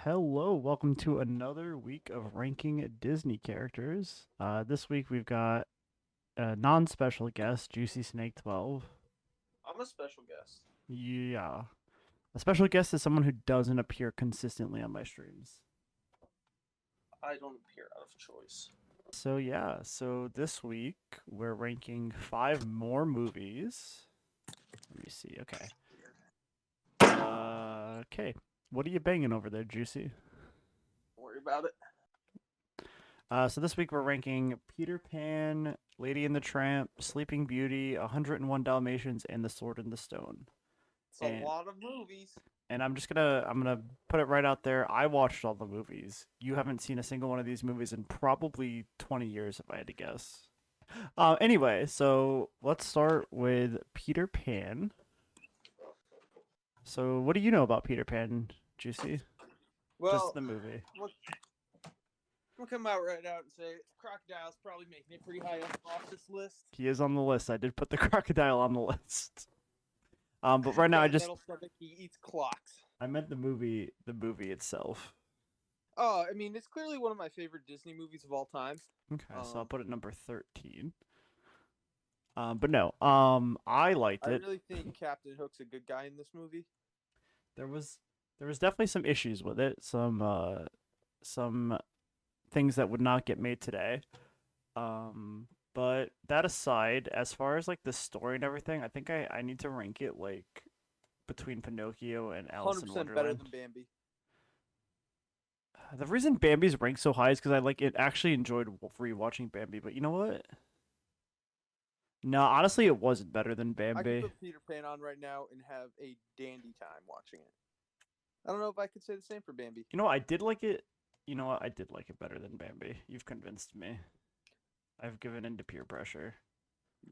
Hello, welcome to another week of ranking Disney characters. This week we've got a non-special guest, Juicy Snake 12. I'm a special guest. Yeah, a special guest is someone who doesn't appear consistently on my streams. I don't appear out of choice. So this week we're ranking five more movies. Let me see. Okay. What are you banging over there, Juicy? Don't worry about it. So this week we're ranking Peter Pan, Lady and the Tramp, Sleeping Beauty, 101 Dalmatians, and The Sword in the Stone. It's a And lot of movies. I'm gonna put it right out there. I watched all the movies. You haven't seen a single one of these movies in probably 20 years, if I had to guess. Anyway, so let's start with Peter Pan. So what do you know about Peter Pan, Juicy? Just Well, the movie. I'm gonna come right out and say Crocodile's probably making it pretty high up off this list. He is on the list. I did put the crocodile on the list. But right He's now got a metal stomach. He eats clocks. I meant the movie itself. Oh, I mean, it's clearly one of my favorite Disney movies of all time. Okay, so I'll put it number 13. But no, I liked I it. really think Captain Hook's a good guy in this movie. There was there was definitely some issues with it. Some things that would not get made today. But that aside, as far as like the story and everything, I think I need to rank it like between Pinocchio and Alice in 100% better Wonderland. than Bambi. The reason Bambi's ranked so high is because I like it. Actually enjoyed rewatching Bambi, but you know what? No, honestly, it wasn't better than I could Bambi. put Peter Pan on right now and have a dandy time watching it. I don't know if I could say the same for Bambi. You know, I did like it. You know what? I did like it better than Bambi. You've convinced me. I've given in to peer pressure.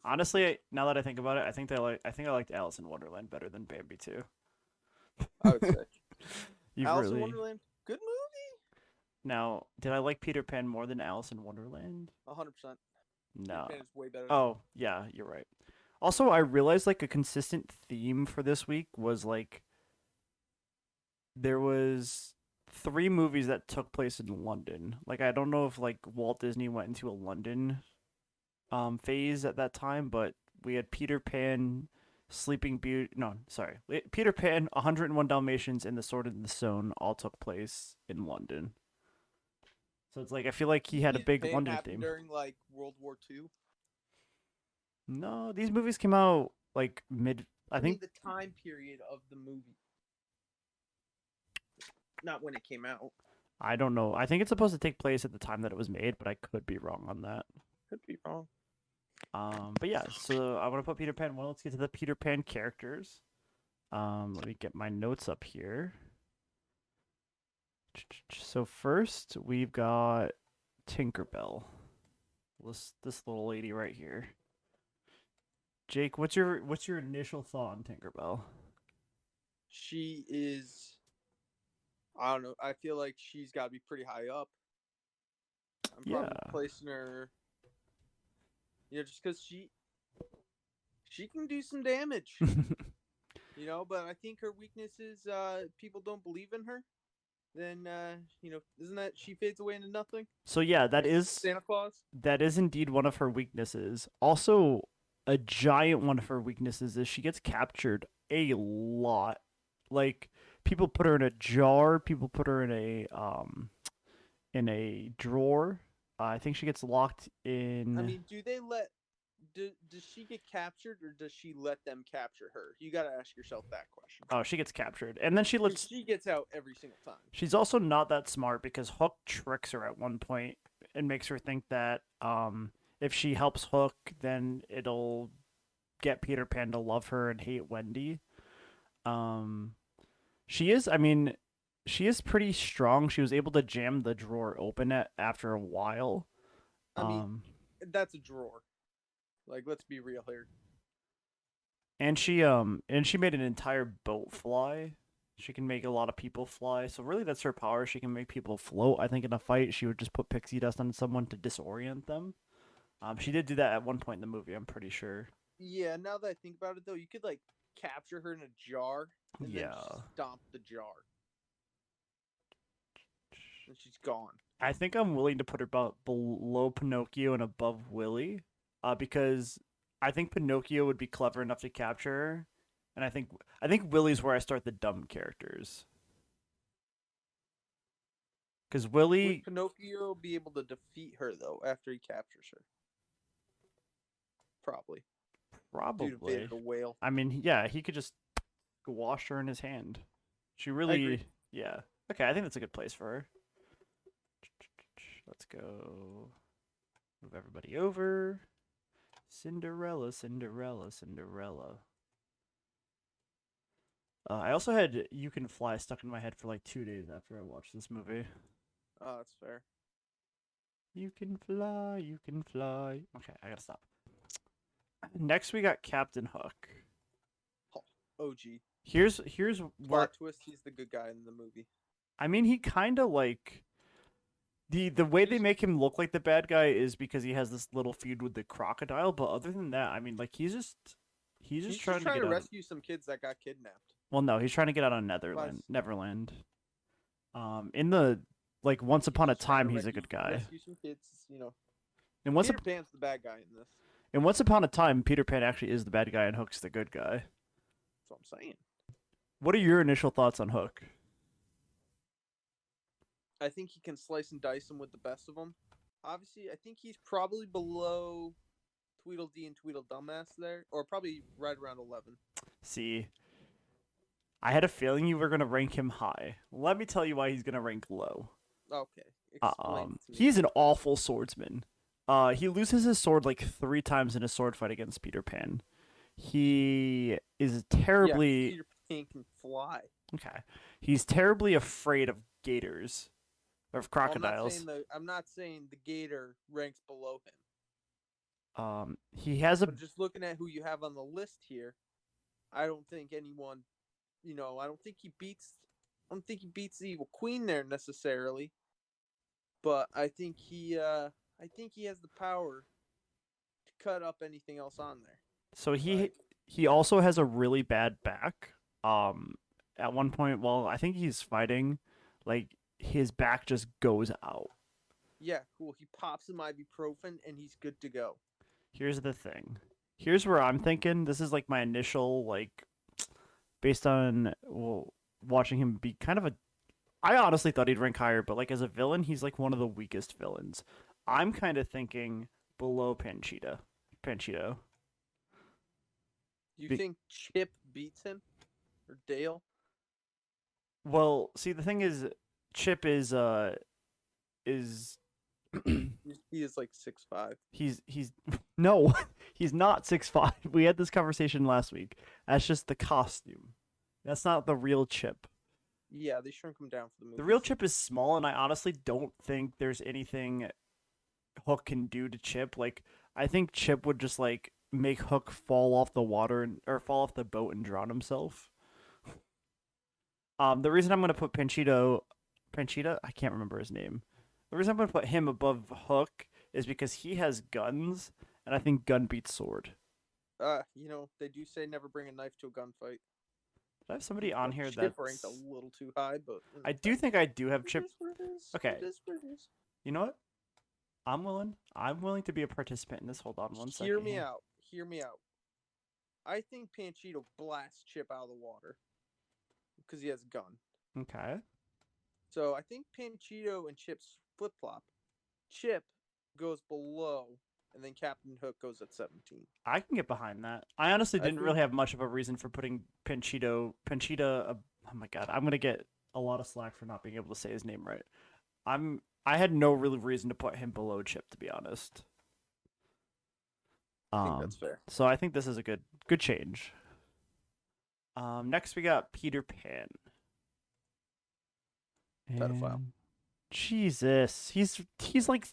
Honestly, now that I think about it, I think I liked Alice in Wonderland better than Bambi too. I would say You've Alice in really Wonderland, good movie. now. Did I like Peter Pan more than Alice in Wonderland? 100%. Peter No. Pan is way better. Oh yeah, you're right. Also, I realized like a consistent theme for this week was like there was three movies that took place in London. Like I don't know if like Walt Disney went into a London phase at that time, but we had Peter Pan, Sleeping Beauty. No, sorry, Peter Pan, 101 Dalmatians, and The Sword in the Stone all took place in London. So it's like I feel like he had a Peter big Pan London happened theme. during like World War II. No, these movies came out like mid. I I mean think the time period of the movie, not when it came out. I don't know. I think it's supposed to take place at the time that it was made, but I could be wrong on that. Could be wrong. But yeah, so I want to put Peter Pan. Well, let's get to the Peter Pan characters. Let me get my notes up here. So first we've got Tinkerbell. This little lady right here. Jake, what's your initial thought on Tinkerbell? She is. I don't know. I feel like she's got to be pretty high up. I'm probably Yeah. placing her. Just because she can do some damage. But I think her weakness is people don't believe in her. Then isn't that she fades away into nothing? So yeah, Like Santa Claus. that is indeed one of her weaknesses. Also, a giant one of her weaknesses is she gets captured a lot. Like people put her in a jar, people put her in a drawer. I think she gets locked I in. mean, do they let does she get captured or does she let them capture her? You got to ask yourself that question. Oh, she gets captured, and then she Because lets. she gets out every single time. She's also not that smart because Hook tricks her at one point and makes her think that if she helps Hook, then it'll get Peter Pan to love her and hate Wendy. Um, she is. I mean, she is pretty strong. She was able to jam the drawer open after a while. I mean, Um, that's a drawer. Like, let's be real here. and she made an entire boat fly. She can make a lot of people fly. So really, that's her power. She can make people float. I think in a fight, she would just put pixie dust on someone to disorient them. She did do that at one point in the movie. I'm pretty sure. Yeah, now that I think about it, though, you could, like, capture her in a jar and then Yeah. stomp the jar. and she's gone. I think I'm willing to put her below Pinocchio and above Willy, because I think Pinocchio would be clever enough to capture her, and I think Willy's where I start the dumb characters. Because Would Willy, Pinocchio be able to defeat her though after he captures her? Probably. Due to probably. Vader the whale. I mean, yeah, he could just wash her in his hand. She agree. really, yeah. Okay, I think that's a good place for her. Let's go. Move everybody over. Cinderella, Cinderella, Cinderella. I also had "You Can Fly" stuck in my head for like 2 days after I watched this movie. Oh, that's fair. You can fly, you can fly. Okay, I gotta stop. Next, we got Captain Hook. OG. Here's where Plot twist: he's the good guy in the movie. I mean, he kind of like the way they make him look like the bad guy is because he has this little feud with the crocodile. But other than that, I mean, like he's just trying to get out. rescue some kids that got kidnapped. Well, no, he's trying to get out on Neverland. In the like Once Upon a Time, he's a good guy. Rescue some kids, you know. And Peter Pan's the bad guy in this. in Once Upon a Time, Peter Pan actually is the bad guy and Hook's the good guy. That's what I'm saying. What are your initial thoughts on Hook? I think he can slice and dice them with the best of them. Obviously, I think he's probably below Tweedledee and Tweedledumbass there, or probably right around 11. See, I had a feeling you were gonna rank him high. Let me tell you why he's gonna rank low. Okay, explain to me. He's an awful swordsman. He loses his sword like 3 times in a sword fight against Peter Pan. He is terribly Peter Pan can fly. okay. He's terribly afraid of gators, of crocodiles. I'm not saying the gator ranks below him. He has a But just looking at who you have on the list here, I don't think anyone, I don't think he beats the evil queen there necessarily. But I think he has the power to cut up anything else on there. So he also has a really bad back. At one point, while I think he's fighting, like his back just goes out. Yeah, cool. He pops some ibuprofen and he's good to go. Here's the thing. Here's where I'm thinking. This is like my initial like, based on watching him be kind of a. I honestly thought he'd rank higher, but like as a villain, he's like one of the weakest villains. I'm kind of thinking below Panchito. You think Chip beats him? Or Dale? Well, see, the thing is, Chip is he is like 6'5". he's no, he's not 6'5". We had this conversation last week. That's just the costume. That's not the real Chip. Yeah, they shrunk him down for the movie. The real Chip is small, and I honestly don't think there's anything Hook can do to Chip. Like, I think Chip would just like make Hook fall off the water or fall off the boat and drown himself. The reason I'm gonna put Panchita, I can't remember his name. The reason I'm gonna put him above Hook is because he has guns, and I think gun beats sword. They do say never bring a knife to a gunfight. I have somebody on here that Chip ranked a little too high, but I do think I do have Chip. Okay. It is what it is. You know what? I'm willing to be a participant in this. Hold on one second. Hear me out. I think Panchito blasts Chip out of the water because he has a gun. Okay. So I think Panchito and Chip's flip-flop. Chip goes below, and then Captain Hook goes at 17. I can get behind that. I honestly didn't really have much of a reason for putting Panchita. Oh my god, I'm gonna get a lot of slack for not being able to say his name right. I had no real reason to put him below Chip, to be honest. I think that's fair. So I think this is a good change. Next we got Peter Pan. Pedophile. Jesus, he's like,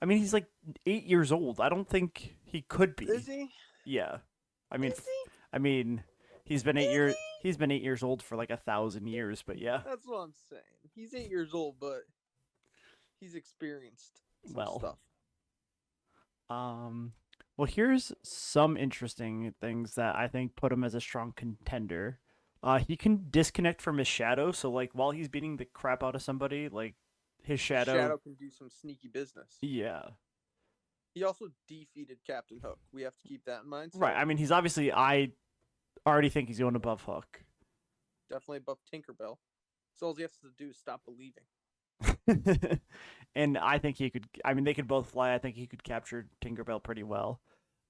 I mean, he's like 8 years old. I don't think he could be. Is he? Yeah, I mean, Is he? I mean, he's been 8 years. He's been 8 years old for like 1,000 years. But yeah, That's what I'm saying. He's 8 years old, but he's experienced some stuff. Well, here's some interesting things that I think put him as a strong contender. He can disconnect from his shadow, so like while he's beating the crap out of somebody, like his His shadow. shadow can do some sneaky business. Yeah. He also defeated Captain Hook. We have to keep that in mind. Right. So I mean, he's obviously. I already think he's going above Hook. definitely above Tinkerbell. So all he has to do is stop believing. And I think he could. I mean, they could both fly. I think he could capture Tinkerbell pretty well.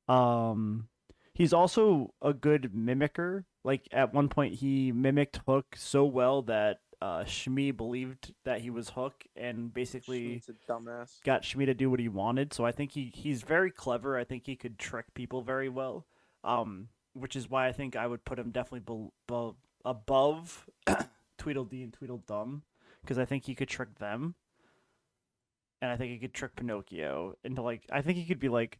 Um, he's also a good mimicker. Like at one point, he mimicked Hook so well that Shmi believed that he was Hook, and basically Schmeat's a dumbass. got Shmi to do what he wanted. So I think he's very clever. I think he could trick people very well. Which is why I think I would put him definitely above Tweedledee and Tweedledum, because I think he could trick them, and I think he could trick Pinocchio into like. I think he could be like,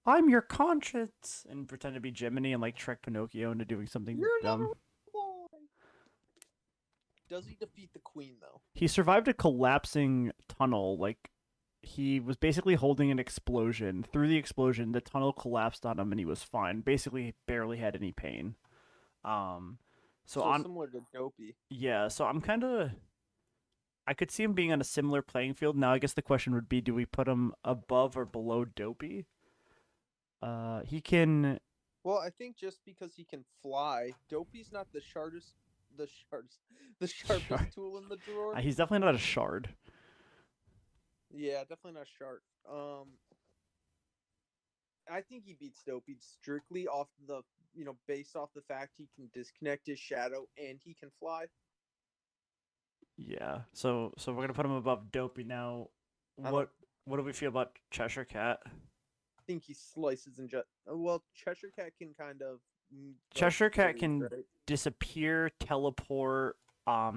"I'm your conscience," and pretend to be Jiminy and like trick Pinocchio into doing something You're not a dumb. boy. Does he defeat the queen though? He survived a collapsing tunnel. Like he was basically holding an explosion. Through the explosion, the tunnel collapsed on him, and he was fine. Basically, barely had any pain. Um, so So on, similar to Dopey. yeah. So I'm kind of. I could see him being on a similar playing field. Now, I guess the question would be: do we put him above or below Dopey? He can. Well, I think just because he can fly, Dopey's not the sharpest tool in the drawer. He's definitely not a shard. Yeah, definitely not sharp. I think he beats Dopey strictly off the based off the fact he can disconnect his shadow and he can fly. Yeah. So we're gonna put him above Dopey now. What do we feel about Cheshire Cat? I think he slices and just well, Cheshire Cat can kind of Cheshire Cat freeze, can right? disappear, teleport.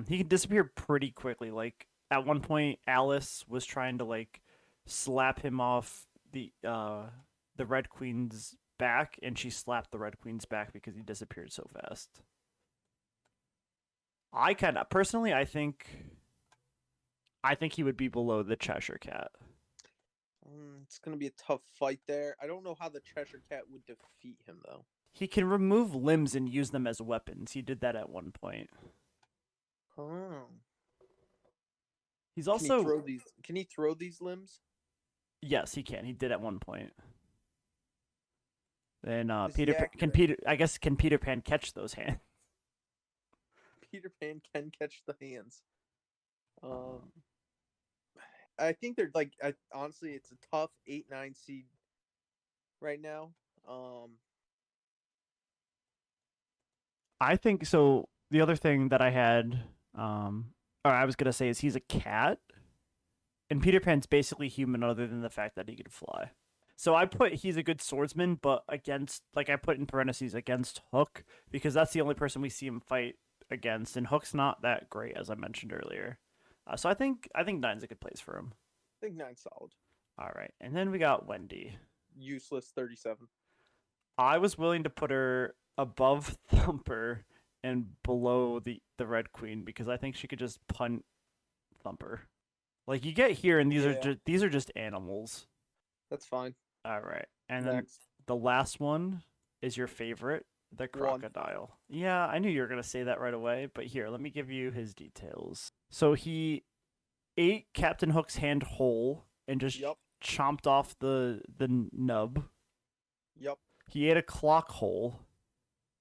He can disappear pretty quickly. Like at one point, Alice was trying to like slap him off the Red Queen's back, and she slapped the Red Queen's back because he disappeared so fast. I kind of personally, I think he would be below the Cheshire Cat. It's gonna be a tough fight there. I don't know how the Cheshire Cat would defeat him though. He can remove limbs and use them as weapons. He did that at one point. Oh. He's Can also he throw these? Can he throw these limbs? yes, he can. He did at one point. Then Is he Can Peter Pan catch those hands? Peter Pan can catch the hands. I think they're like. Honestly, it's a tough 8-9 seed right now. I think so. The other thing that I had, or I was gonna say, is he's a cat, and Peter Pan's basically human, other than the fact that he can fly. So I put he's a good swordsman, but against like I put in parentheses against Hook because that's the only person we see him fight against, and Hook's not that great as I mentioned earlier. So I think nine's a good place for him. I think 9 solid. All right, and then we got Wendy. Useless 37. I was willing to put her above Thumper and below the Red Queen because I think she could just punt Thumper. Like you get here, and these are just animals. That's fine. All right, and then Next. the last one is your favorite, the crocodile. Yeah, I knew you were gonna say that right away, but here, let me give you his details. So he ate Captain Hook's hand whole and just Yup. chomped off the nub. Yup. He ate a clock whole.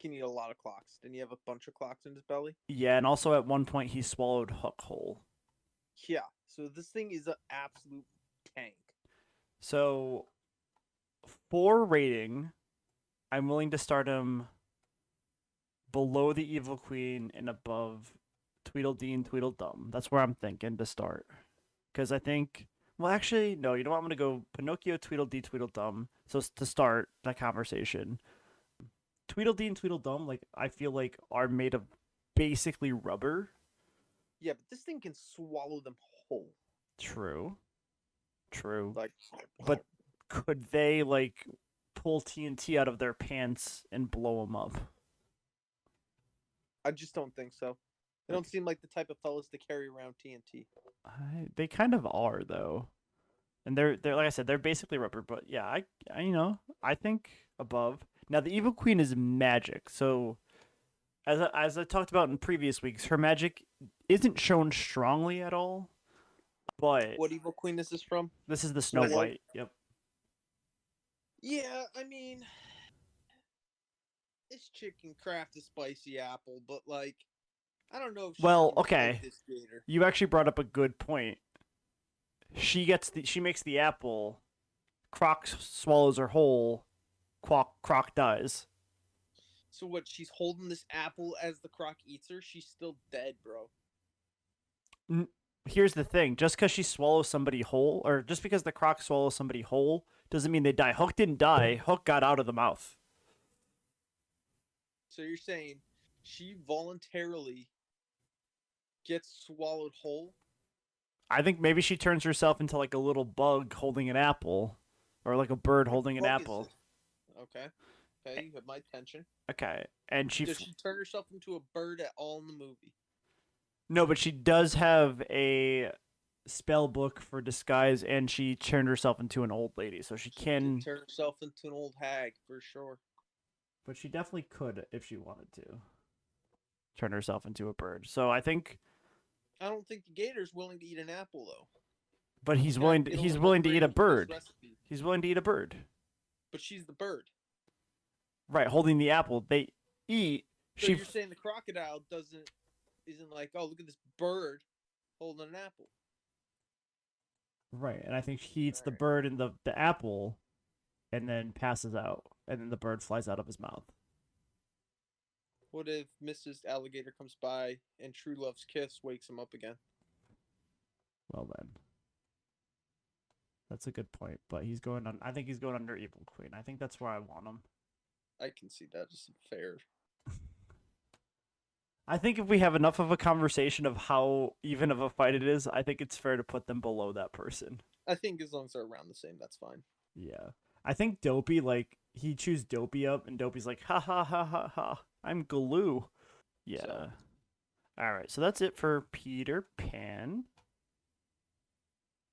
Can eat a lot of clocks. Didn't he have a bunch of clocks in his belly? Yeah, and also at one point he swallowed Hook whole. Yeah. So this thing is an absolute tank. So for rating, I'm willing to start him below the Evil Queen and above Tweedledee and Tweedledum. That's where I'm thinking to start. Because I think, well, actually, no, you know what? I'm going to go Pinocchio, Tweedledee, Tweedledum. So to start that conversation, Tweedledee and Tweedledum, like, I feel like are made of basically rubber. Yeah, but this thing can swallow them whole. True. True. Like, but could they, like, pull TNT out of their pants and blow them up? I just don't think so. They don't seem like the type of fellas to carry around TNT. They kind of are though, and they're like I said, they're basically rubber. But yeah, I think above. Now the Evil Queen is magic, so as I talked about in previous weeks, her magic isn't shown strongly at all. But What evil queen is this from? this is the Snow Snow White? White. Yep. Yeah, I mean, this chick can craft a spicy apple, but like, I don't know if she Well, can okay. fight this gator. You actually brought up a good point. She makes the apple. Croc swallows her whole. Croc dies. So what? She's holding this apple as the croc eats her. She's still dead, bro. Here's the thing: just because she swallows somebody whole, or just because the croc swallows somebody whole, doesn't mean they die. Hook didn't die. Hook got out of the mouth. So you're saying she voluntarily gets swallowed whole? I think maybe she turns herself into like a little bug holding an apple, or like a bird holding an Bug is apple. it? Okay. Okay, you have my attention. Okay, and Does she turn herself into a bird at all in the movie? No, but she does have a spell book for disguise, and she turned herself into an old lady, so she can. Turn herself into an old hag for sure. But she definitely could if she wanted to turn herself into a bird. So I think. I don't think the gator's willing to eat an apple though. But he's Yeah, willing. it'll He's willing to eat a upgrade into this bird. recipe. He's willing to eat a bird. But she's the bird. Right, holding the apple. They eat. So She. you're saying the crocodile isn't like, oh, look at this bird holding an apple. Right, and I think he eats the Alright. bird and the apple, and then passes out, and then the bird flies out of his mouth. What if Mrs. Alligator comes by and True Love's kiss wakes him up again? Well then. That's a good point, but he's going on. I think he's going under Evil Queen. I think that's where I want him. I can see that as fair. I think if we have enough of a conversation of how even of a fight it is, I think it's fair to put them below that person. I think as long as they're around the same, that's fine. Yeah. I think Dopey, like, he chews Dopey up, and Dopey's like, ha ha ha ha ha, I'm glue. Yeah. So- All right, so that's it for Peter Pan.